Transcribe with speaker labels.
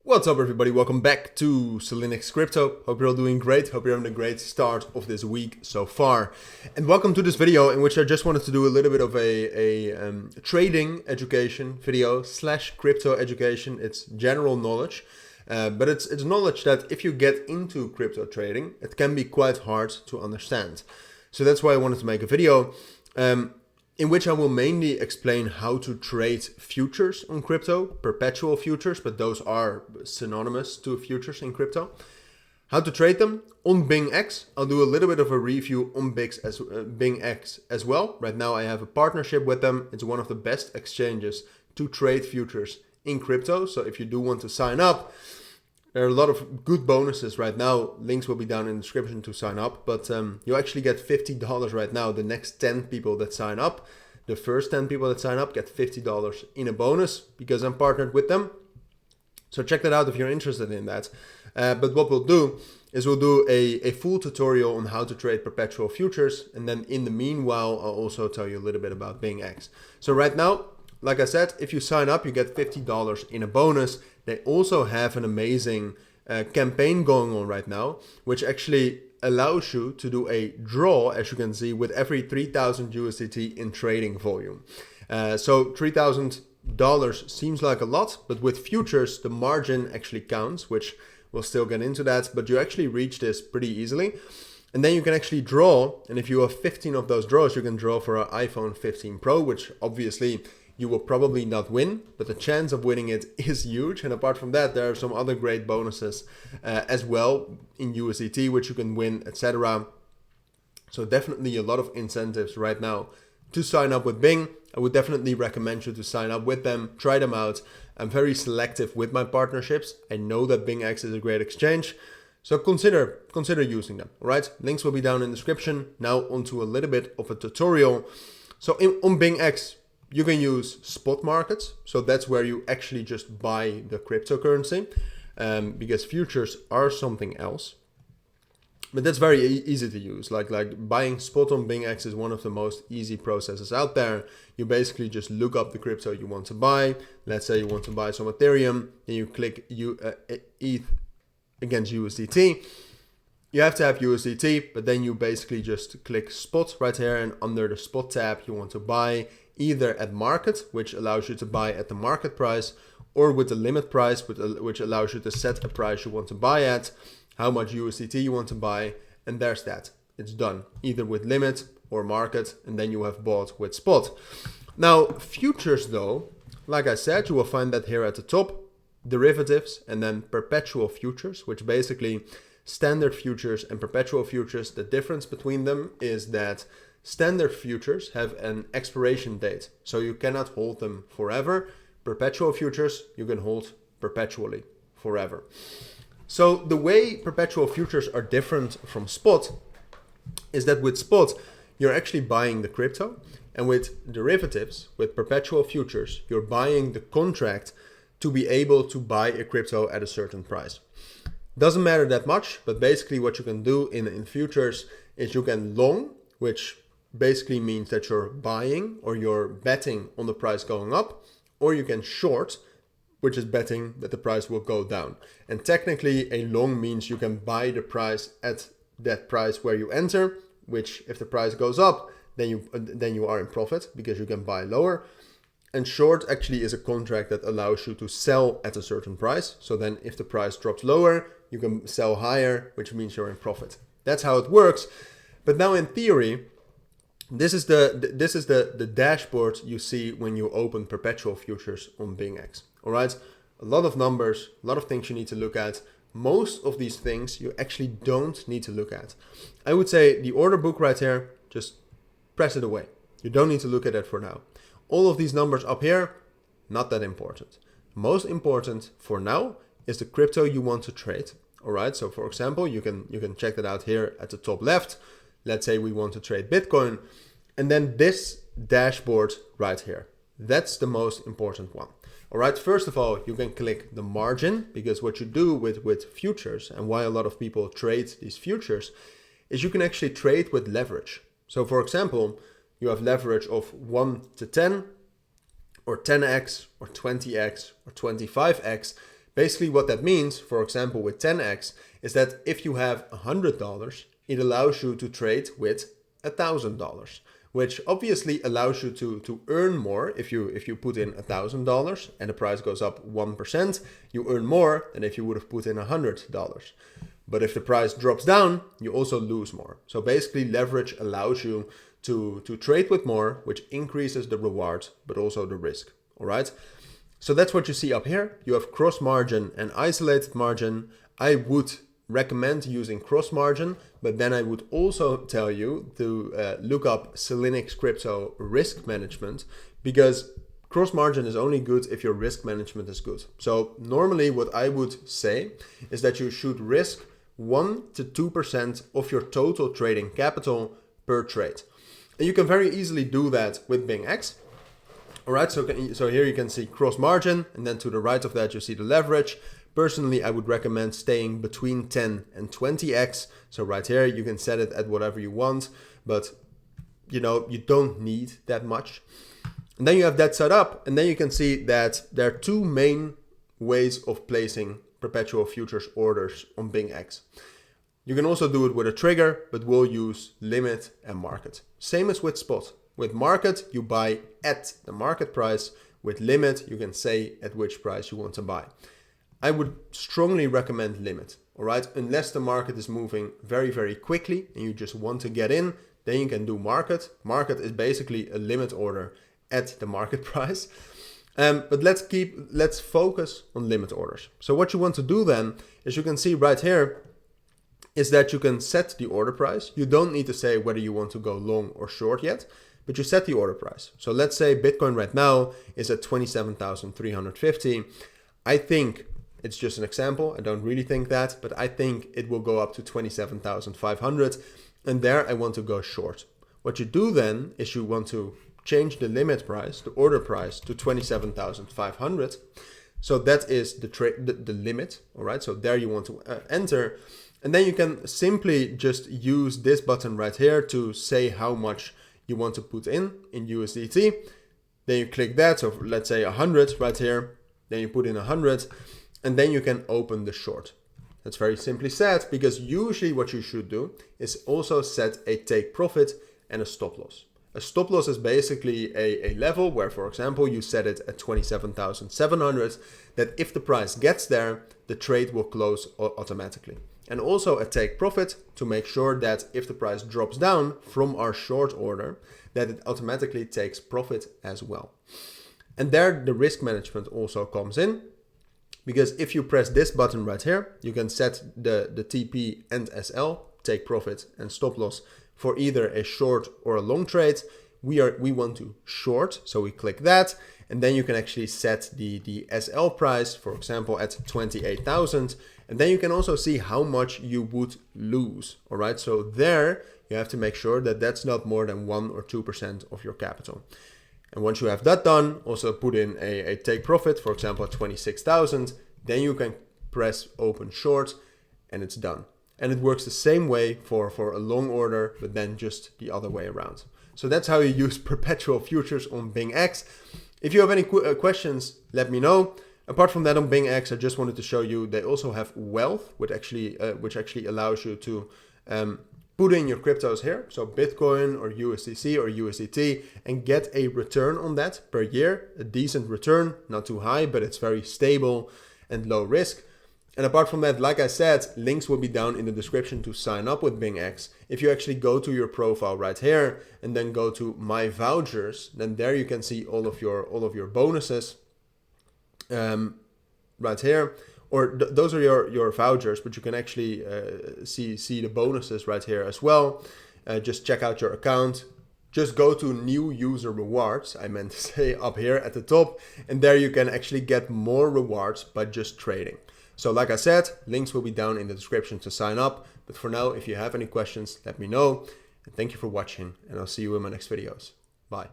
Speaker 1: What's up everybody, welcome back to Cilinix Crypto. Hope you're all doing great, hope you're having a great start of this week so far. And welcome to this video in which I just wanted to do a little bit of a trading education video / crypto education. It's general knowledge, but it's knowledge that if you get into crypto trading, it can be quite hard to understand. So that's why I wanted to make a video in which I will mainly explain how to trade futures on crypto, perpetual futures, but those are synonymous to futures in crypto. How to trade them on BingX. I'll do a little bit of a review on BingX as well. Right now I have a partnership with them. It's one of the best exchanges to trade futures in crypto. So if you do want to sign up, there are a lot of good bonuses right now. Links will be down in the description to sign up, but you actually get $50 right now. The next 10 people that sign up, the first 10 people that sign up get $50 in a bonus because I'm partnered with them. So check that out if you're interested in that. But what we'll do is we'll do a full tutorial on how to trade perpetual futures. And then in the meanwhile, I'll also tell you a little bit about BingX. So right now, like I said, if you sign up, you get $50 in a bonus. They also have an amazing campaign going on right now, which actually allows you to do a draw, as you can see, with every 3,000 USDT in trading volume. So $3,000 seems like a lot, but with futures, the margin actually counts, which we'll still get into that, but you actually reach this pretty easily. And then you can actually draw, and if you have 15 of those draws, you can draw for an iPhone 15 Pro, which obviously you will probably not win, but the chance of winning it is huge. And apart from that, there are some other great bonuses as well in USDT, which you can win, etc. So definitely a lot of incentives right now to sign up with Bing. I would definitely recommend you to sign up with them, try them out. I'm very selective with my partnerships. I know that BingX is a great exchange, so consider using them. All right, links will be down in the description. Now onto a little bit of a tutorial. So on BingX, you can use spot markets. So that's where you actually just buy the cryptocurrency because futures are something else. But that's very easy to use. Like buying spot on BingX is one of the most easy processes out there. You basically just look up the crypto you want to buy. Let's say you want to buy some Ethereum, then you click ETH against USDT. You have to have USDT, but then you basically just click spot right here, and under the spot tab, you want to buy either at market, which allows you to buy at the market price, or with the limit price, which allows you to set a price you want to buy at, how much USDT you want to buy, and there's that. It's done, either with limit or market, and then you have bought with spot. Now, futures though, like I said, you will find that here at the top, derivatives, and then perpetual futures, which basically standard futures and perpetual futures. The difference between them is that standard futures have an expiration date, so you cannot hold them forever. Perpetual futures, you can hold perpetually forever. So the way perpetual futures are different from spot is that with spot, you're actually buying the crypto, and with derivatives, with perpetual futures, you're buying the contract to be able to buy a crypto at a certain price. Doesn't matter that much, but basically what you can do in futures is you can long, which basically means that you're buying or you're betting on the price going up, or you can short, which is betting that the price will go down. And technically a long means you can buy the price at that price where you enter, which if the price goes up, then you are in profit because you can buy lower. And short actually is a contract that allows you to sell at a certain price. So then if the price drops lower, you can sell higher, which means you're in profit. That's how it works. But now in theory, this is the dashboard you see when you open perpetual futures on BingX. All right, a lot of numbers, a lot of things you need to look at. Most of these things you actually don't need to look at. I would say the order book right here, just press it away. You don't need to look at it for now. All of these numbers up here, not that important. Most important for now is the crypto you want to trade. All right, so for example, you can check that out here at the top left. Let's say we want to trade Bitcoin, and then this dashboard right here. That's the most important one. All right, first of all, you can click the margin, because what you do with futures and why a lot of people trade these futures is you can actually trade with leverage. So for example, you have leverage of 1 to 10 or 10x or 20x or 25x, Basically what that means, for example with 10x, is that if you have $100, it allows you to trade with $1,000, which obviously allows you to earn more. If you put in $1,000 and the price goes up 1%, you earn more than if you would have put in $100. But if the price drops down, you also lose more. So basically leverage allows you to trade with more, which increases the reward, but also the risk. All right. So that's what you see up here. You have cross margin and isolated margin. I would recommend using cross margin, but then I would also tell you to look up Cilinix Crypto risk management, because cross margin is only good if your risk management is good. So normally what I would say is that you should risk 1 to 2% of your total trading capital per trade. And you can very easily do that with BingX. All right, so here you can see cross margin, and then to the right of that you see the leverage. Personally, I would recommend staying between 10 and 20x. So right here you can set it at whatever you want, but you don't need that much. And then you have that set up, and then you can see that there are two main ways of placing perpetual futures orders on BingX. You can also do it with a trigger, but we'll use limit and market. Same as with spot. With market, you buy at the market price. With limit, you can say at which price you want to buy. I would strongly recommend limit, all right? Unless the market is moving very, very quickly and you just want to get in, then you can do market. Market is basically a limit order at the market price. But let's focus on limit orders. So what you want to do then is, you can see right here, is that you can set the order price. You don't need to say whether you want to go long or short yet, but you set the order price. So let's say Bitcoin right now is at 27,350. I think, it's just an example, I don't really think that, but I think it will go up to 27,500, and there I want to go short. What you do then is you want to change the limit price, the order price, to 27,500. So that is the limit, all right? So there you want to enter. And then you can simply just use this button right here to say how much you want to put in USDT. Then you click that, so let's say 100 right here. Then you put in 100, and then you can open the short. That's very simply said, because usually what you should do is also set a take profit and a stop loss. A stop loss is basically a level where, for example, you set it at 27,700, that if the price gets there, the trade will close automatically. And also a take profit to make sure that if the price drops down from our short order, that it automatically takes profit as well. And there the risk management also comes in, because if you press this button right here, you can set the TP and SL, take profit and stop loss, for either a short or a long trade. We want to short, so we click that, and then you can actually set the SL price, for example, at 28,000, and then you can also see how much you would lose. All right, so there you have to make sure that that's not more than 1 or 2% of your capital. And once you have that done, also put in a take profit, for example, at 26,000, then you can press open short, and it's done. And it works the same way for a long order, but then just the other way around. So that's how you use perpetual futures on BingX. If you have any questions, let me know. Apart from that, on BingX, I just wanted to show you they also have wealth, which actually allows you to put in your cryptos here, so Bitcoin or USDC or USDT, and get a return on that per year, a decent return, not too high, but it's very stable and low risk. And apart from that, like I said, links will be down in the description to sign up with BingX. If you actually go to your profile right here and then go to My Vouchers, then there you can see all of your bonuses right here. Or those are your vouchers, but you can actually see the bonuses right here as well. Just check out your account. Just go to New User Rewards, I meant to say, up here at the top. And there you can actually get more rewards by just trading. So like I said, links will be down in the description to sign up. But for now, if you have any questions, let me know. And thank you for watching, and I'll see you in my next videos. Bye.